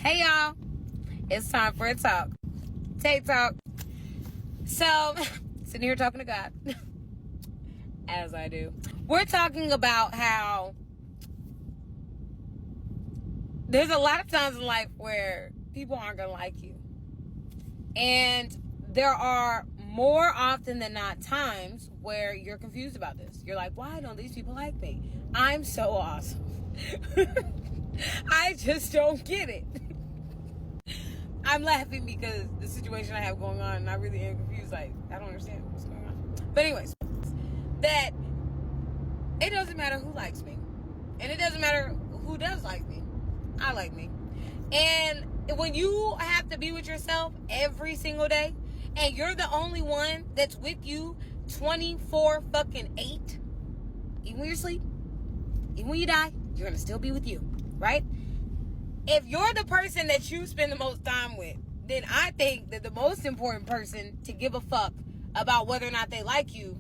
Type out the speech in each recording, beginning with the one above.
Hey y'all, it's time for a talk. Tay talk. So, sitting here talking to God, as I do. We're talking about how there's a lot of times in life where people aren't going to like you. And there are more often than not times where you're confused about this. You're like, why don't these people like me? I'm so awesome. I just don't get it. I'm laughing because the situation I have going on, and I really am confused. Like, I don't understand what's going on. But anyways, that it doesn't matter who likes me. And it doesn't matter who does like me. I like me. And when you have to be with yourself every single day, and you're the only one that's with you 24 fucking 8, even when you're asleep, even when you die, you're going to still be with you, right? If you're the person that you spend the most time with, then I think that the most important person to give a fuck about whether or not they like you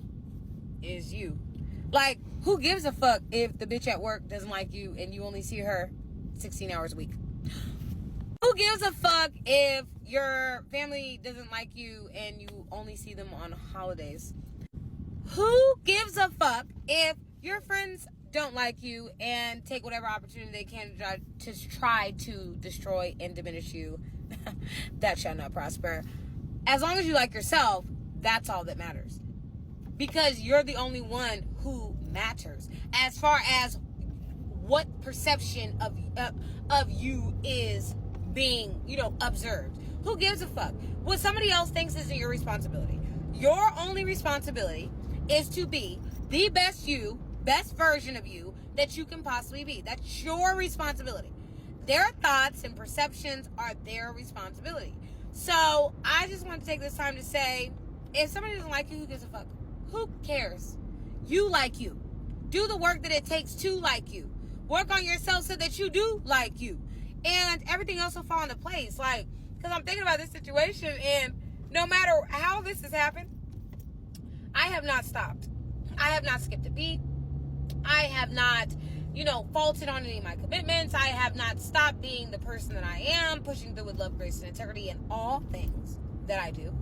is you. Like, who gives a fuck if the bitch at work doesn't like you and you only see her 16 hours a week? Who gives a fuck if your family doesn't like you and you only see them on holidays? Who gives a fuck if your friends don't like you and take whatever opportunity they can to try to destroy and diminish you? That shall not prosper. As long as you like yourself, that's all that matters. Because you're the only one who matters. As far as what perception of you is being, observed. Who gives a fuck? What somebody else thinks isn't your responsibility. Your only responsibility is to be the best version of you that you can possibly be. That's your responsibility. Their thoughts and perceptions are their responsibility. So I just want to take this time to say, if somebody doesn't like you, who gives a fuck? Who cares? You like you. Do the work that it takes to like you. Work on yourself so that you do like you. And everything else will fall into place. Like, because I'm thinking about this situation, and no matter how this has happened, I have not stopped. I have not skipped a beat. I have not, faulted on any of my commitments. I have not stopped being the person that I am, pushing through with love, grace, and integrity in all things that I do.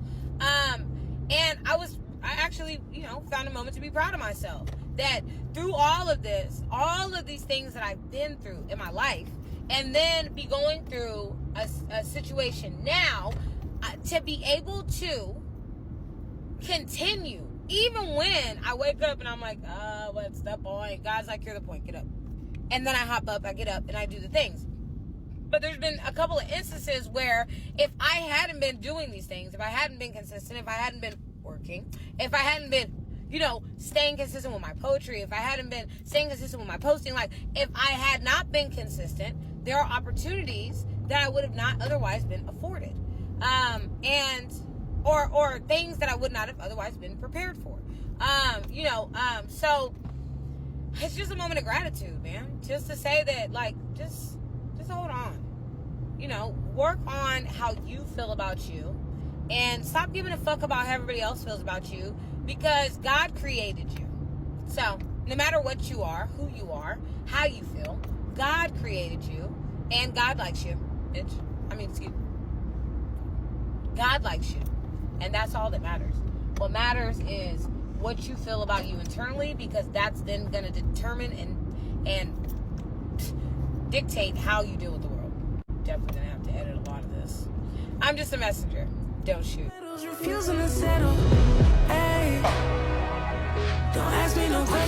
And I actually, found a moment to be proud of myself. That through all of these things that I've been through in my life, and then be going through a situation now, to be able to continue, even when I wake up and I'm like, what's the point? God's like, you're the point, get up. And then I hop up, I get up, and I do the things. But there's been a couple of instances where if I hadn't been doing these things, if I hadn't been consistent, if I hadn't been working, if I hadn't been staying consistent with my poetry, if I hadn't been staying consistent with my posting, like, if I had not been consistent, there are opportunities that I would have not otherwise been afforded. Or things that I would not have otherwise been prepared for. So it's just a moment of gratitude, man. Just to say that, like, just hold on. Work on how you feel about you. And stop giving a fuck about how everybody else feels about you, because God created you. So, no matter what you are, who you are, how you feel, God created you, and God likes you, bitch. God likes you. And that's all that matters. What matters is what you feel about you internally, because that's then going to determine and dictate how you deal with the world. Definitely going to have to edit a lot of this. I'm just a messenger. Don't shoot. Refusing to settle. Hey, don't ask me no questions.